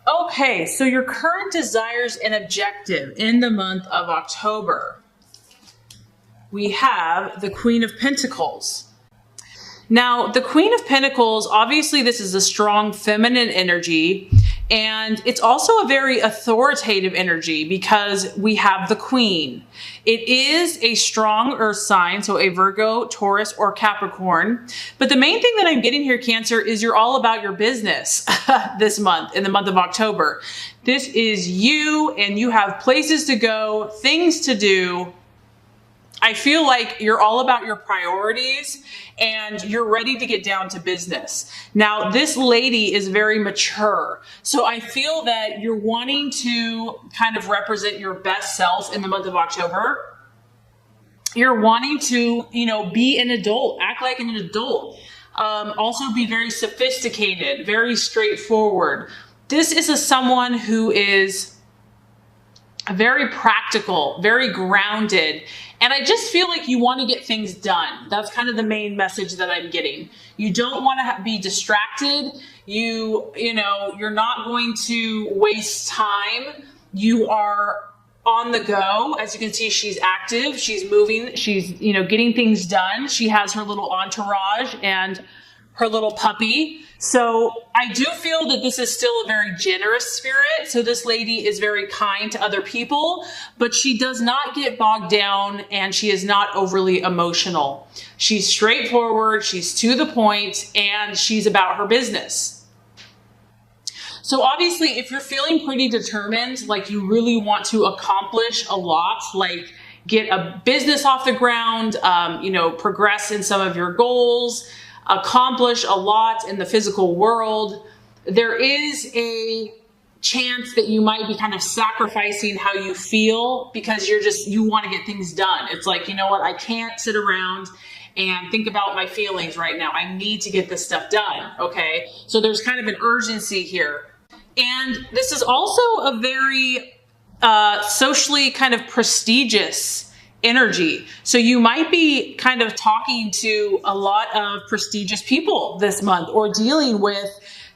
Okay, so your current desires and objective in the month of October. We have the Queen of Pentacles. Now, the Queen of Pentacles, obviously this is a strong feminine energy, and it's also a very authoritative energy because we have the Queen. It is a strong earth sign, so a Virgo, Taurus, or Capricorn. But the main thing that I'm getting here, Cancer, is you're all about your business this month, in the month of October. This is you, and you have places to go, things to do. I feel like you're all about your priorities and you're ready to get down to business. Now, this lady is very mature. So I feel that you're wanting to kind of represent your best self in the month of October. You're wanting to, be an adult, act like an adult. Also be very sophisticated, very straightforward. This is someone who is very practical, very grounded. And I just feel like you want to get things done. That's kind of the main message that I'm getting. You don't want to be distracted. You're not going to waste time. You are on the go. As you can see, she's active. She's moving. She's, getting things done. She has her little entourage and her little puppy. So I do feel that this is still a very generous spirit. So this lady is very kind to other people, but she does not get bogged down and she is not overly emotional. She's straightforward, she's to the point, and she's about her business. So obviously, if you're feeling pretty determined, like you really want to accomplish a lot, like get a business off the ground, progress in some of your goals, accomplish a lot in the physical world, there is a chance that you might be kind of sacrificing how you feel because you want to get things done. It's like, you know what, I can't sit around and think about my feelings right now. I need to get this stuff done, okay? So there's kind of an urgency here. And this is also a very socially kind of prestigious energy. So you might be kind of talking to a lot of prestigious people this month or dealing with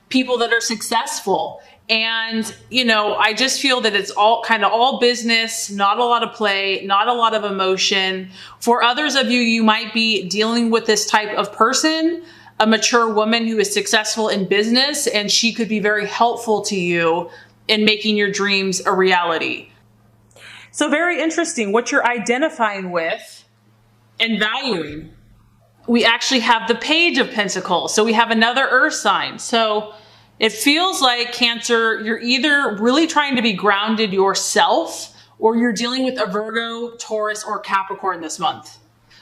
people that are successful. And, I just feel that it's all business, not a lot of play, not a lot of emotion. For others of you, you might be dealing with this type of person, a mature woman who is successful in business, and she could be very helpful to you in making your dreams a reality. So very interesting what you're identifying with and valuing. We actually have the Page of Pentacles. So we have another earth sign. So it feels like, Cancer, you're either really trying to be grounded yourself or you're dealing with a Virgo, Taurus, or Capricorn this month.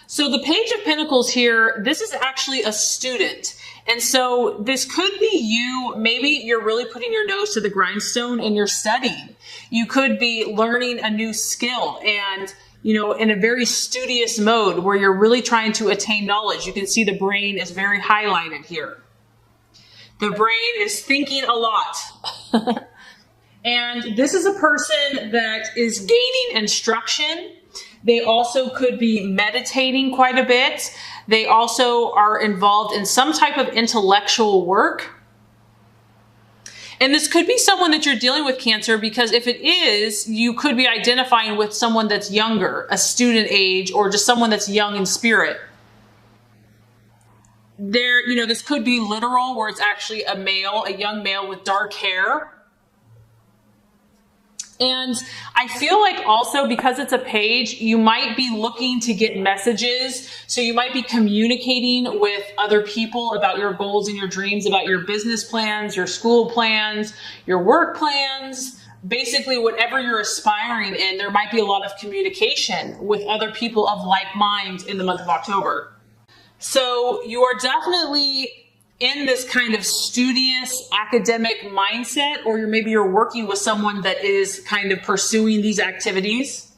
So the Page of Pentacles here, this is actually a student. And so this could be you. Maybe you're really putting your nose to the grindstone and you're studying. You could be learning a new skill and, in a very studious mode where you're really trying to attain knowledge. You can see the brain is very highlighted here. The brain is thinking a lot. And this is a person that is gaining instruction. They also could be meditating quite a bit. They also are involved in some type of intellectual work. And this could be someone that you're dealing with, Cancer, because if it is, you could be identifying with someone that's younger, a student age, or just someone that's young in spirit. This could be literal, where it's actually a young male with dark hair. And I feel like also because it's a page, you might be looking to get messages. So you might be communicating with other people about your goals and your dreams, about your business plans, your school plans, your work plans, basically whatever you're aspiring in. There might be a lot of communication with other people of like mind in the month of October. So you are definitely in this kind of studious academic mindset, or maybe you're working with someone that is kind of pursuing these activities.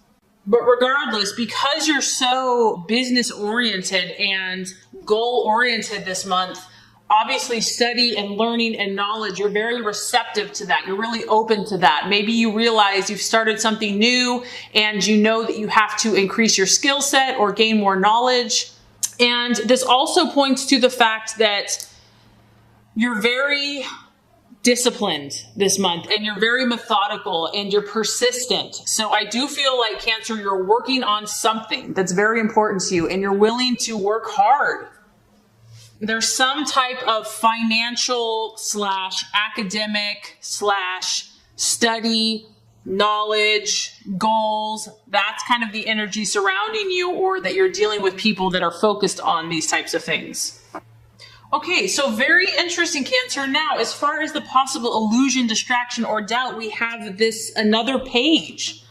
But regardless, because you're so business oriented and goal oriented this month, obviously study and learning and knowledge, you're very receptive to that. You're really open to that. Maybe you realize you've started something new and you know that you have to increase your skill set or gain more knowledge. And this also points to the fact that you're very disciplined this month, and you're very methodical and you're persistent. So I do feel like, Cancer, you're working on something that's very important to you and you're willing to work hard. There's some type of financial / academic / study, knowledge, goals. That's kind of the energy surrounding you, or that you're dealing with people that are focused on these types of things. Okay, so very interesting, Cancer. Now, as far as the possible illusion, distraction, or doubt, we have another page.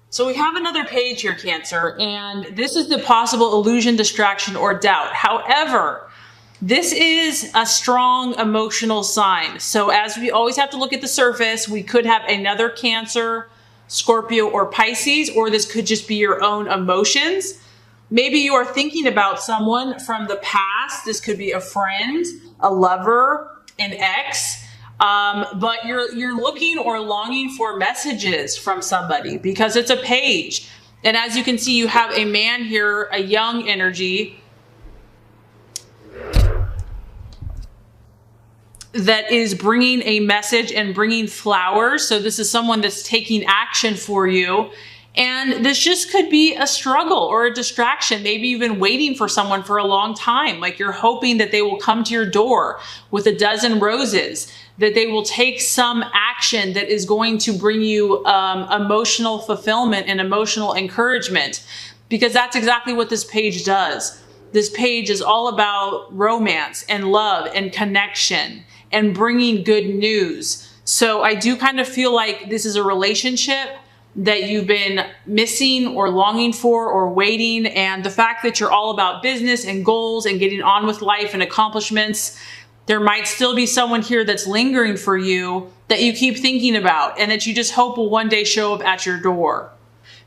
So we have another page here, Cancer, and this is the possible illusion, distraction, or doubt. However, this is a strong emotional sign. So as we always have to look at the surface, we could have another Cancer, Scorpio, or Pisces, or this could just be your own emotions. Maybe you are thinking about someone from the past. This could be a friend, a lover, an ex, but you're looking or longing for messages from somebody because it's a page. And as you can see, you have a man here, a young energy, that is bringing a message and bringing flowers. So this is someone that's taking action for you. And this just could be a struggle or a distraction. Maybe you've been waiting for someone for a long time. Like you're hoping that they will come to your door with a dozen roses, that they will take some action that is going to bring you emotional fulfillment and emotional encouragement, because that's exactly what this page does. This page is all about romance and love and connection and bringing good news. So I do kind of feel like this is a relationship that you've been missing or longing for or waiting. And the fact that you're all about business and goals and getting on with life and accomplishments, there might still be someone here that's lingering for you that you keep thinking about and that you just hope will one day show up at your door.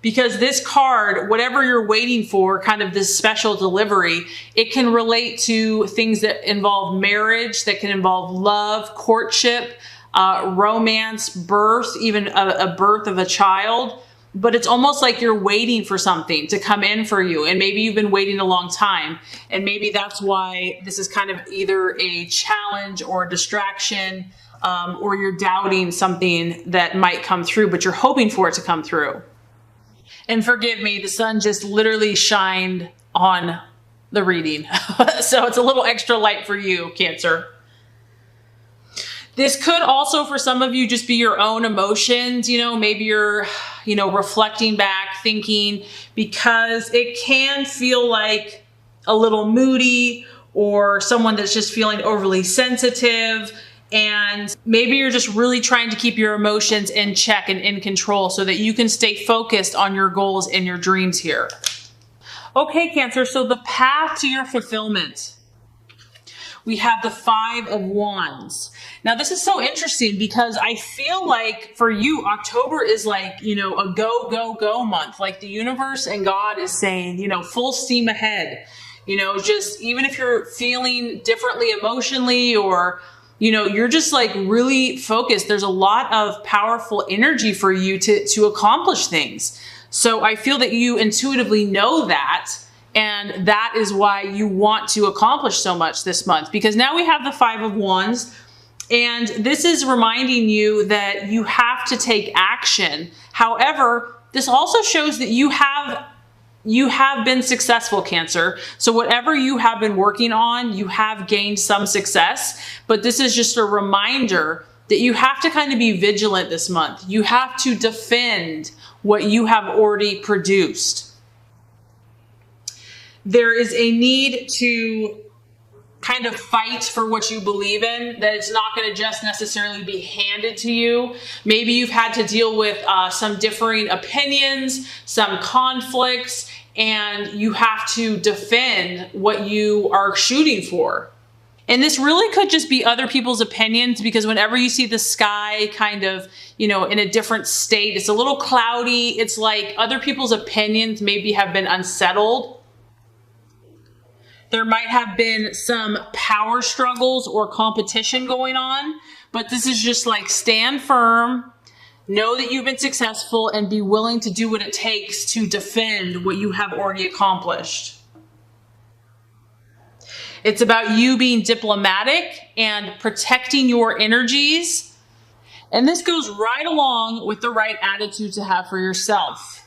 Because this card, whatever you're waiting for, kind of this special delivery, it can relate to things that involve marriage, that can involve love, courtship, romance, birth, even a birth of a child. But it's almost like you're waiting for something to come in for you. And maybe you've been waiting a long time. And maybe that's why this is kind of either a challenge or a distraction, or you're doubting something that might come through, but you're hoping for it to come through. And forgive me, the sun just literally shined on the reading. So it's a little extra light for you, Cancer. This could also, for some of you, just be your own emotions. Maybe you're, reflecting back, thinking, because it can feel like a little moody or someone that's just feeling overly sensitive. And maybe you're just really trying to keep your emotions in check and in control so that you can stay focused on your goals and your dreams here. Okay, Cancer, so the path to your fulfillment. We have the 5 of Wands. Now, this is so interesting because I feel like for you, October is like, a go, go, go month. Like the universe and God is saying, full steam ahead. Just even if you're feeling differently emotionally or you're just like really focused. There's a lot of powerful energy for you to accomplish things. So I feel that you intuitively know that. And that is why you want to accomplish so much this month, because now we have the 5 of Wands. And this is reminding you that you have to take action. However, this also shows that you have been successful, Cancer. So whatever you have been working on, you have gained some success. But this is just a reminder that you have to kind of be vigilant this month. You have to defend what you have already produced. There is a need to kind of fight for what you believe in, that it's not going to just necessarily be handed to you. Maybe you've had to deal with some differing opinions, some conflicts, and you have to defend what you are shooting for. And this really could just be other people's opinions, because whenever you see the sky kind of, in a different state, it's a little cloudy. It's like other people's opinions maybe have been unsettled. There might have been some power struggles or competition going on, but this is just like stand firm, know that you've been successful, and be willing to do what it takes to defend what you have already accomplished. It's about you being diplomatic and protecting your energies. And this goes right along with the right attitude to have for yourself.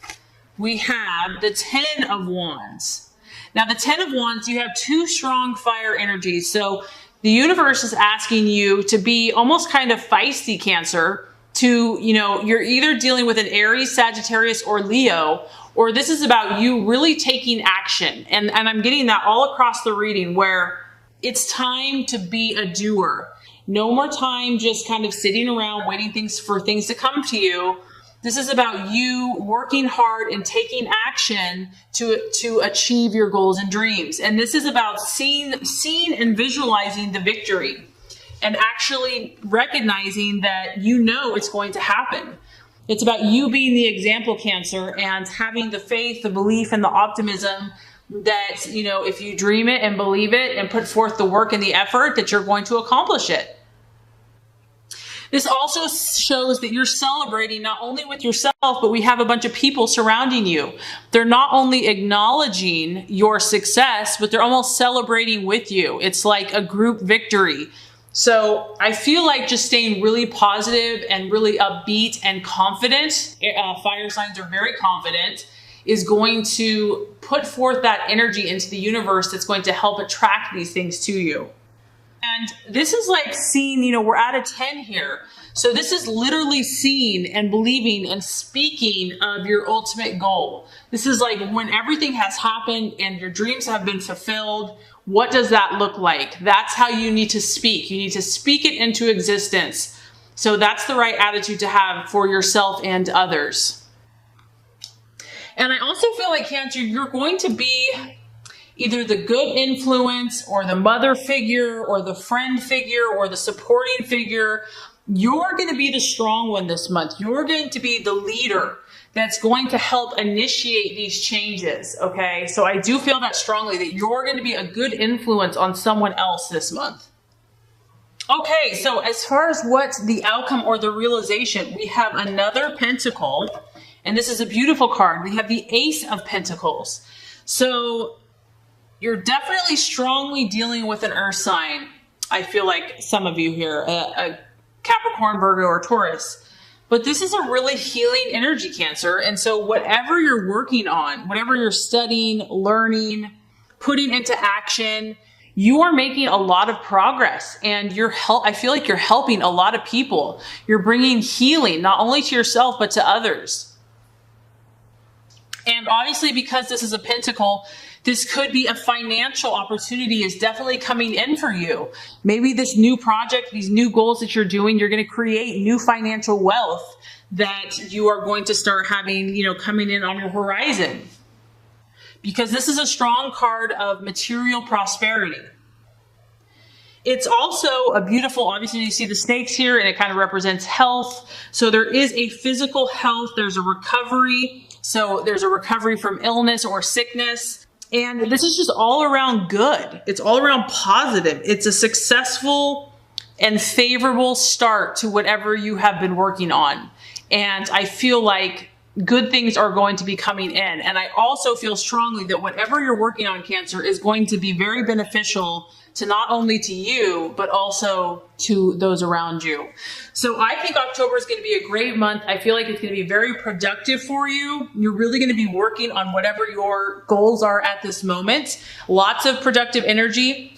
We have the 10 of Wands. Now, the 10 of Wands, you have two strong fire energies. So the universe is asking you to be almost kind of feisty, Cancer, to, you're either dealing with an Aries, Sagittarius, or Leo, or this is about you really taking action. And I'm getting that all across the reading where it's time to be a doer. No more time just kind of sitting around waiting for things to come to you. This is about you working hard and taking action to achieve your goals and dreams. And this is about seeing and visualizing the victory and actually recognizing that it's going to happen. It's about you being the example, Cancer, and having the faith, the belief, and the optimism that, if you dream it and believe it and put forth the work and the effort, that you're going to accomplish it. This also shows that you're celebrating not only with yourself, but we have a bunch of people surrounding you. They're not only acknowledging your success, but they're almost celebrating with you. It's like a group victory. So I feel like just staying really positive and really upbeat and confident, fire signs are very confident, is going to put forth that energy into the universe that's going to help attract these things to you. And this is like seeing, we're at a 10 here. So this is literally seeing and believing and speaking of your ultimate goal. This is like when everything has happened and your dreams have been fulfilled. What does that look like? That's how you need to speak. You need to speak it into existence. So that's the right attitude to have for yourself and others. And I also feel like, Cancer, you're going to be either the good influence or the mother figure or the friend figure or the supporting figure. You're going to be the strong one this month. You're going to be the leader that's going to help initiate these changes, okay? So I do feel that strongly, that you're going to be a good influence on someone else this month. Okay, so as far as what's the outcome or the realization, we have another pentacle, and this is a beautiful card. We have the Ace of Pentacles. So you're definitely strongly dealing with an earth sign. I feel like some of you here, a Capricorn, Virgo, or Taurus. But this is a really healing energy, Cancer. And so whatever you're working on, whatever you're studying, learning, putting into action, you are making a lot of progress. And I feel like you're helping a lot of people. You're bringing healing, not only to yourself, but to others. And obviously, because this is a pentacle, this could be a financial opportunity is definitely coming in for you. Maybe this new project, these new goals that you're doing, you're going to create new financial wealth that you are going to start having, coming in on your horizon. Because this is a strong card of material prosperity. It's also a beautiful, obviously you see the snakes here and it kind of represents health. So there is a physical health, there's a recovery. So there's a recovery from illness or sickness. And this is just all around good. It's all around positive. It's a successful and favorable start to whatever you have been working on. And I feel like good things are going to be coming in. And I also feel strongly that whatever you're working on, Cancer, is going to be very beneficial to not only to you, but also to those around you. So I think October is going to be a great month. I feel like it's going to be very productive for you. You're really going to be working on whatever your goals are at this moment. Lots of productive energy.